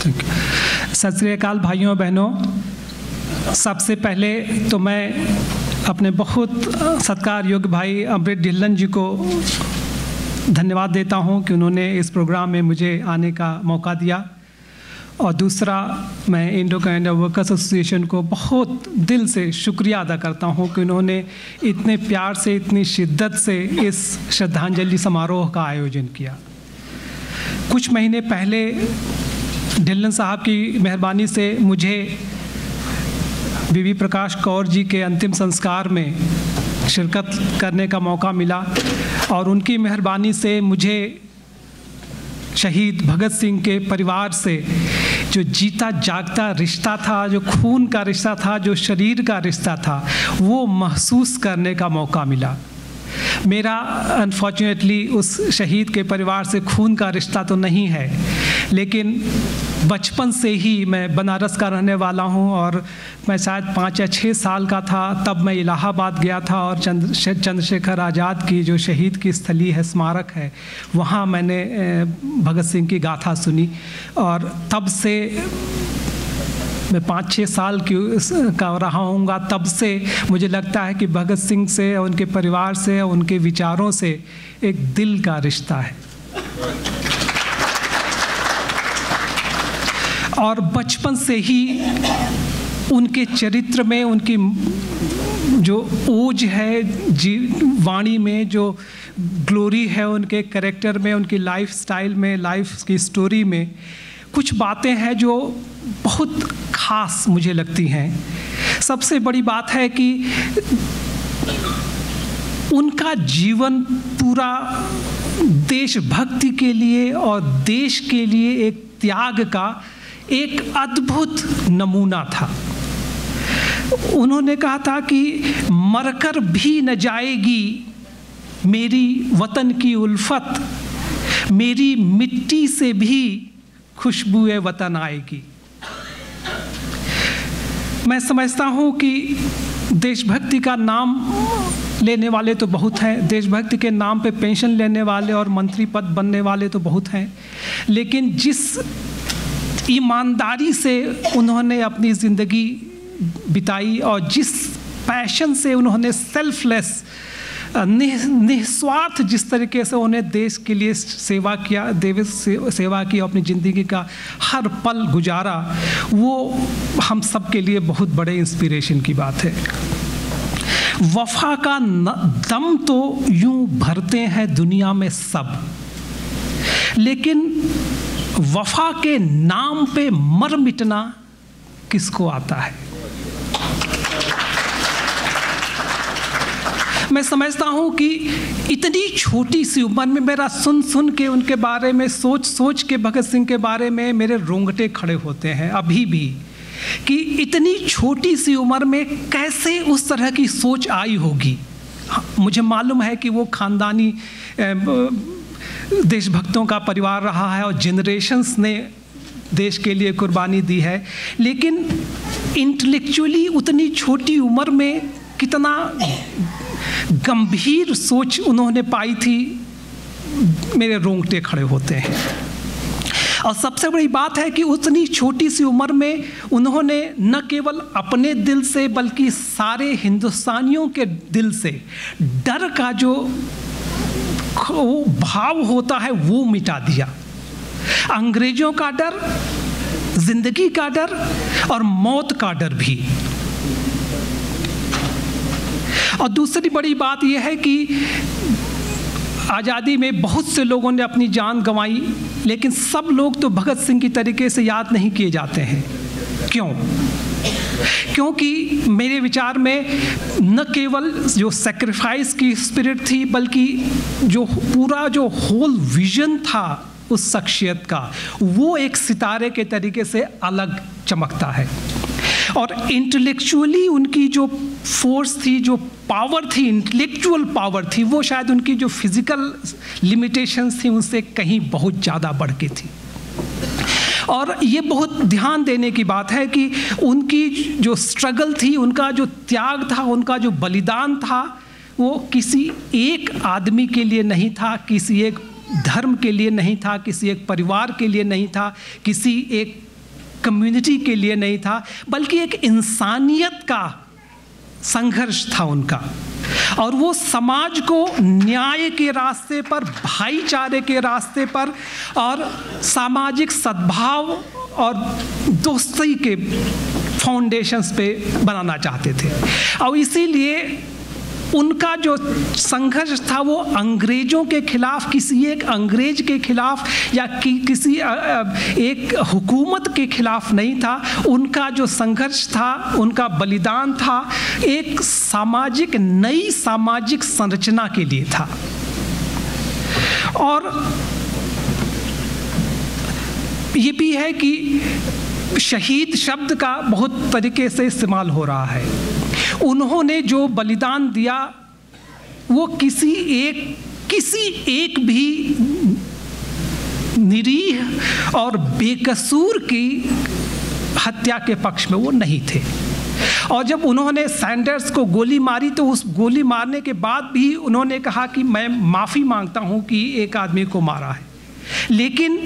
सत श्री अकाल भाइयों बहनों, सबसे पहले तो मैं अपने बहुत सत्कार योग्य भाई अमृत ढिल्लन जी को धन्यवाद देता हूं कि उन्होंने इस प्रोग्राम में मुझे आने का मौका दिया। और दूसरा, मैं इंडो कनाडा वर्कर्स एसोसिएशन को बहुत दिल से शुक्रिया अदा करता हूं कि उन्होंने इतने प्यार से, इतनी शिद्दत से इस श्रद्धांजलि समारोह का आयोजन किया। कुछ महीने पहले ढिल्लन साहब की मेहरबानी से मुझे बीवी प्रकाश कौर जी के अंतिम संस्कार में शिरकत करने का मौका मिला और उनकी मेहरबानी से मुझे शहीद भगत सिंह के परिवार से जो जीता जागता रिश्ता था, जो खून का रिश्ता था, जो शरीर का रिश्ता था, वो महसूस करने का मौका मिला। मेरा अनफॉर्चुनेटली उस शहीद के परिवार से खून का रिश्ता तो नहीं है, लेकिन बचपन से ही मैं बनारस का रहने वाला हूं और मैं शायद 5 या 6 साल का था तब मैं इलाहाबाद गया था और चंद्रशेखर आज़ाद की जो शहीद की स्थली है, स्मारक है, वहाँ मैंने भगत सिंह की गाथा सुनी। और तब से मैं 5-6 साल का रहा हूँगा, तब से मुझे लगता है कि भगत सिंह से, उनके परिवार से, उनके विचारों से एक दिल का रिश्ता है। और बचपन से ही उनके चरित्र में, उनकी जो ओज है वाणी में, जो ग्लोरी है उनके कैरेक्टर में, उनकी लाइफ स्टाइल में, लाइफ की स्टोरी में कुछ बातें हैं जो बहुत ख़ास मुझे लगती हैं। सबसे बड़ी बात है कि उनका जीवन पूरा देशभक्ति के लिए और देश के लिए एक त्याग का एक अद्भुत नमूना था। उन्होंने कहा था कि मरकर भी न जाएगी मेरी वतन की उल्फत, मेरी मिट्टी से भी खुशबुए वतन आएगी। मैं समझता हूँ कि देशभक्ति का नाम लेने वाले तो बहुत हैं, देशभक्ति के नाम पे पेंशन लेने वाले और मंत्री पद बनने वाले तो बहुत हैं, लेकिन जिस ईमानदारी से उन्होंने अपनी ज़िंदगी बिताई और जिस पैशन से उन्होंने सेल्फलेस, निस्वार्थ जिस तरीके से उन्हें देश के लिए सेवा किया, सेवा की, अपनी ज़िंदगी का हर पल गुजारा, वो हम सब के लिए बहुत बड़े इंस्पिरेशन की बात है। वफ़ा का दम तो यूं भरते हैं दुनिया में सब, लेकिन वफ़ा के नाम पे मर मिटना किसको आता है। मैं समझता हूँ कि इतनी छोटी सी उम्र में, मेरा सुन के उनके बारे में, सोच के भगत सिंह के बारे में मेरे रोंगटे खड़े होते हैं अभी भी, कि इतनी छोटी सी उम्र में कैसे उस तरह की सोच आई होगी। मुझे मालूम है कि वो खानदानी देशभक्तों का परिवार रहा है और जनरेशन्स ने देश के लिए कुर्बानी दी है, लेकिन इंटेलेक्चुअली उतनी छोटी उम्र में कितना गंभीर सोच उन्होंने पाई थी, मेरे रोंगटे खड़े होते हैं। और सबसे बड़ी बात है कि उतनी छोटी सी उम्र में उन्होंने न केवल अपने दिल से बल्कि सारे हिंदुस्तानियों के दिल से डर का जो भाव होता है वो मिटा दिया। अंग्रेजों का डर, जिंदगी का डर और मौत का डर भी। और दूसरी बड़ी बात यह है कि आज़ादी में बहुत से लोगों ने अपनी जान गंवाई, लेकिन सब लोग तो भगत सिंह की तरीके से याद नहीं किए जाते हैं। क्यों? क्योंकि मेरे विचार में न केवल जो सैक्रिफाइस की स्पिरिट थी, बल्कि जो पूरा जो होल विजन था उस शख्सियत का, वो एक सितारे के तरीके से अलग चमकता है। और इंटेलेक्चुअली उनकी जो फोर्स थी, जो पावर थी, इंटेलेक्चुअल पावर थी, वो शायद उनकी जो फिजिकल लिमिटेशंस थी उनसे कहीं बहुत ज़्यादा बढ़ के थी। और ये बहुत ध्यान देने की बात है कि उनकी जो स्ट्रगल थी, उनका जो त्याग था, उनका जो बलिदान था, वो किसी एक आदमी के लिए नहीं था, किसी एक धर्म के लिए नहीं था, किसी एक परिवार के लिए नहीं था, किसी एक कम्युनिटी के लिए नहीं था, बल्कि एक इंसानियत का संघर्ष था उनका। और वो समाज को न्याय के रास्ते पर, भाईचारे के रास्ते पर और सामाजिक सद्भाव और दोस्ती के फाउंडेशंस पे बनाना चाहते थे। और इसीलिए उनका जो संघर्ष था वो अंग्रेज़ों के खिलाफ, किसी एक अंग्रेज के खिलाफ या किसी एक हुकूमत के खिलाफ नहीं था। उनका जो संघर्ष था, उनका बलिदान था, एक सामाजिक, नई सामाजिक संरचना के लिए था। और ये भी है कि शहीद शब्द का बहुत तरीके से इस्तेमाल हो रहा है। उन्होंने जो बलिदान दिया वो किसी एक भी निरीह और बेकसूर की हत्या के पक्ष में वो नहीं थे। और जब उन्होंने सैंडर्स को गोली मारी तो उस गोली मारने के बाद भी उन्होंने कहा कि मैं माफ़ी मांगता हूँ कि एक आदमी को मारा है। लेकिन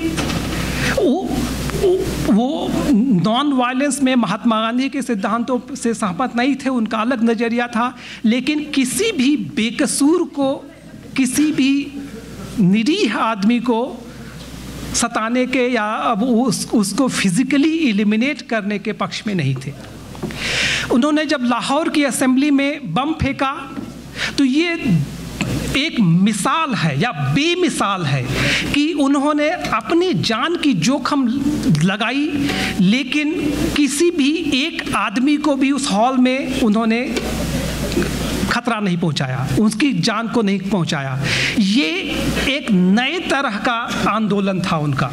वो नॉन वायलेंस में महात्मा गांधी के सिद्धांतों से सहमत नहीं थे, उनका अलग नज़रिया था। लेकिन किसी भी बेकसूर को, किसी भी निरीह आदमी को सताने के या अब उसको फिजिकली एलिमिनेट करने के पक्ष में नहीं थे। उन्होंने जब लाहौर की असेंबली में बम फेंका तो ये एक मिसाल है या बेमिसाल है कि उन्होंने अपनी जान की जोखिम लगाई, लेकिन किसी भी एक आदमी को भी उस हॉल में उन्होंने खतरा नहीं पहुंचाया, उसकी जान को नहीं पहुंचाया। ये एक नए तरह का आंदोलन था उनका।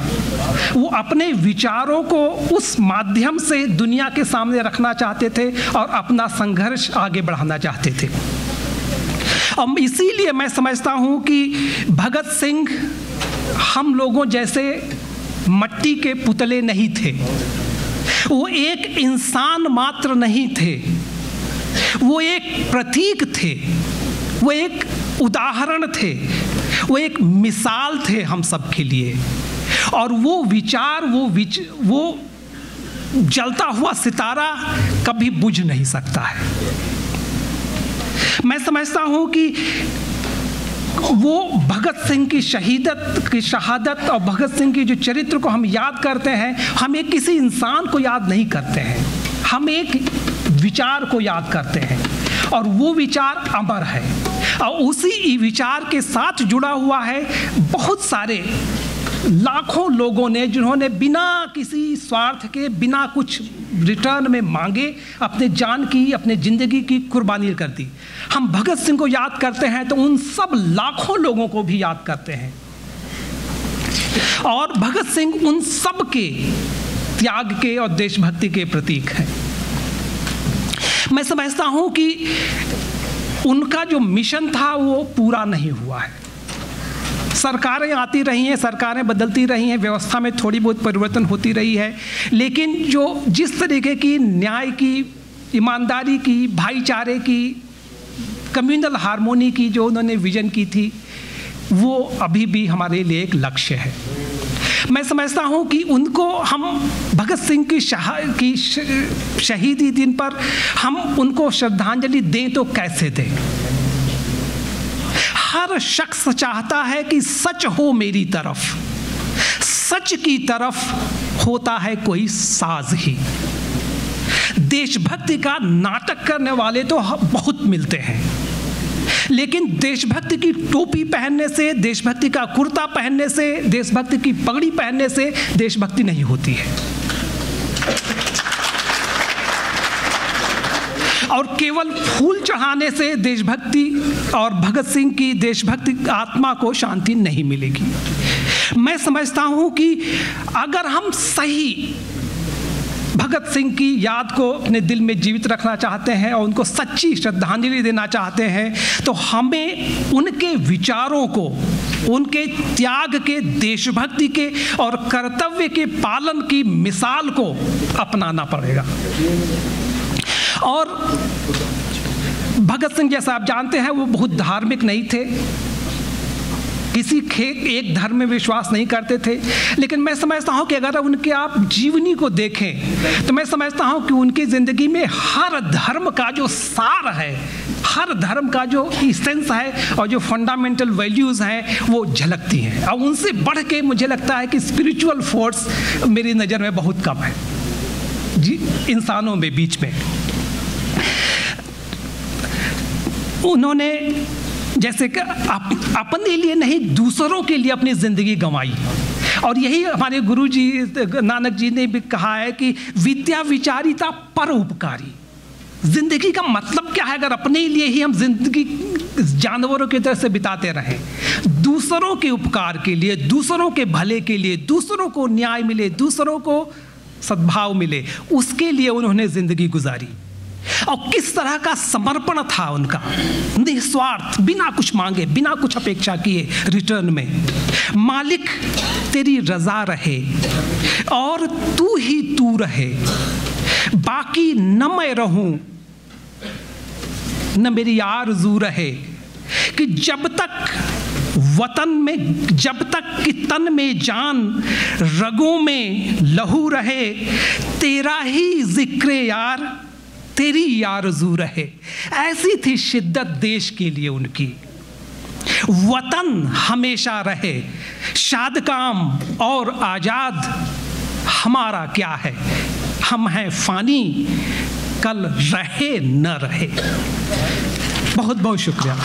वो अपने विचारों को उस माध्यम से दुनिया के सामने रखना चाहते थे और अपना संघर्ष आगे बढ़ाना चाहते थे। अब इसीलिए मैं समझता हूँ कि भगत सिंह हम लोगों जैसे मट्टी के पुतले नहीं थे। वो एक इंसान मात्र नहीं थे, वो एक प्रतीक थे, वो एक उदाहरण थे, वो एक मिसाल थे हम सब के लिए। और वो विचार, वो जलता हुआ सितारा कभी बुझ नहीं सकता है। मैं समझता हूँ कि वो भगत सिंह की शहादत और भगत सिंह की जो चरित्र को हम याद करते हैं, हम एक किसी इंसान को याद नहीं करते हैं, हम एक विचार को याद करते हैं। और वो विचार अमर है और उसी विचार के साथ जुड़ा हुआ है बहुत सारे लाखों लोगों ने, जिन्होंने बिना किसी स्वार्थ के, बिना कुछ रिटर्न में मांगे अपने जान की, अपने ज़िंदगी की कुर्बानी कर दी। हम भगत सिंह को याद करते हैं तो उन सब लाखों लोगों को भी याद करते हैं। और भगत सिंह उन सब के त्याग के और देशभक्ति के प्रतीक हैं। मैं समझता हूं कि उनका जो मिशन था वो पूरा नहीं हुआ है। सरकारें आती रही हैं, सरकारें बदलती रही हैं, व्यवस्था में थोड़ी बहुत परिवर्तन होती रही है, लेकिन जिस तरीके की न्याय की, ईमानदारी की, भाईचारे की, कम्युनल हार्मोनी की जो उन्होंने विजन की थी, वो अभी भी हमारे लिए एक लक्ष्य है। मैं समझता हूँ कि उनको हम भगत सिंह की शहीदी दिन पर हम उनको श्रद्धांजलि दें तो कैसे दें। हर शख्स चाहता है कि सच हो मेरी तरफ, सच की तरफ होता है कोई साज ही। देशभक्ति का नाटक करने वाले तो बहुत मिलते हैं, लेकिन देशभक्ति की टोपी पहनने से, देशभक्ति का कुर्ता पहनने से, देशभक्ति की पगड़ी पहनने से देशभक्ति नहीं होती है। और केवल फूल चढ़ाने से देशभक्ति और भगत सिंह की देशभक्ति आत्मा को शांति नहीं मिलेगी। मैं समझता हूं कि अगर हम सही भगत सिंह की याद को अपने दिल में जीवित रखना चाहते हैं और उनको सच्ची श्रद्धांजलि देना चाहते हैं, तो हमें उनके विचारों को, उनके त्याग के, देशभक्ति के और कर्तव्य के पालन की मिसाल को अपनाना पड़ेगा। और भगत सिंह, जैसा आप जानते हैं, वो बहुत धार्मिक नहीं थे, किसी एक धर्म में विश्वास नहीं करते थे, लेकिन मैं समझता हूँ कि अगर उनके आप जीवनी को देखें तो मैं समझता हूँ कि उनकी ज़िंदगी में हर धर्म का जो सार है, हर धर्म का जो इसेंस है और जो फंडामेंटल वैल्यूज़ हैं वो झलकती हैं। और उनसे बढ़ के मुझे लगता है कि स्पिरिचुअल फोर्स मेरी नज़र में बहुत कम है जी इंसानों में बीच में। उन्होंने जैसे कि अपने लिए नहीं दूसरों के लिए अपनी ज़िंदगी गंवाई, और यही हमारे गुरु जी नानक जी ने भी कहा है कि विद्या विचारिता पर उपकारी। ज़िंदगी का मतलब क्या है अगर अपने लिए ही हम ज़िंदगी जानवरों की तरह से बिताते रहें? दूसरों के उपकार के लिए, दूसरों के भले के लिए, दूसरों को न्याय मिले, दूसरों को सद्भाव मिले, उसके लिए उन्होंने ज़िंदगी गुजारी। और किस तरह का समर्पण था उनका, निस्वार्थ, बिना कुछ मांगे, बिना कुछ अपेक्षा किए रिटर्न में। मालिक तेरी रज़ा रहे और तू ही तू रहे, बाकी न मैं रहूं न मेरी आरज़ू रहे, कि जब तक वतन में, जब तक कि तन में जान, रगों में लहू रहे, तेरा ही जिक्र यार, तेरी आरज़ू रहे। ऐसी थी शिद्दत देश के लिए उनकी। वतन हमेशा रहे, शादकाम और आज़ाद हमारा क्या है, हम हैं फ़ानी, कल रहे न रहे। बहुत बहुत शुक्रिया।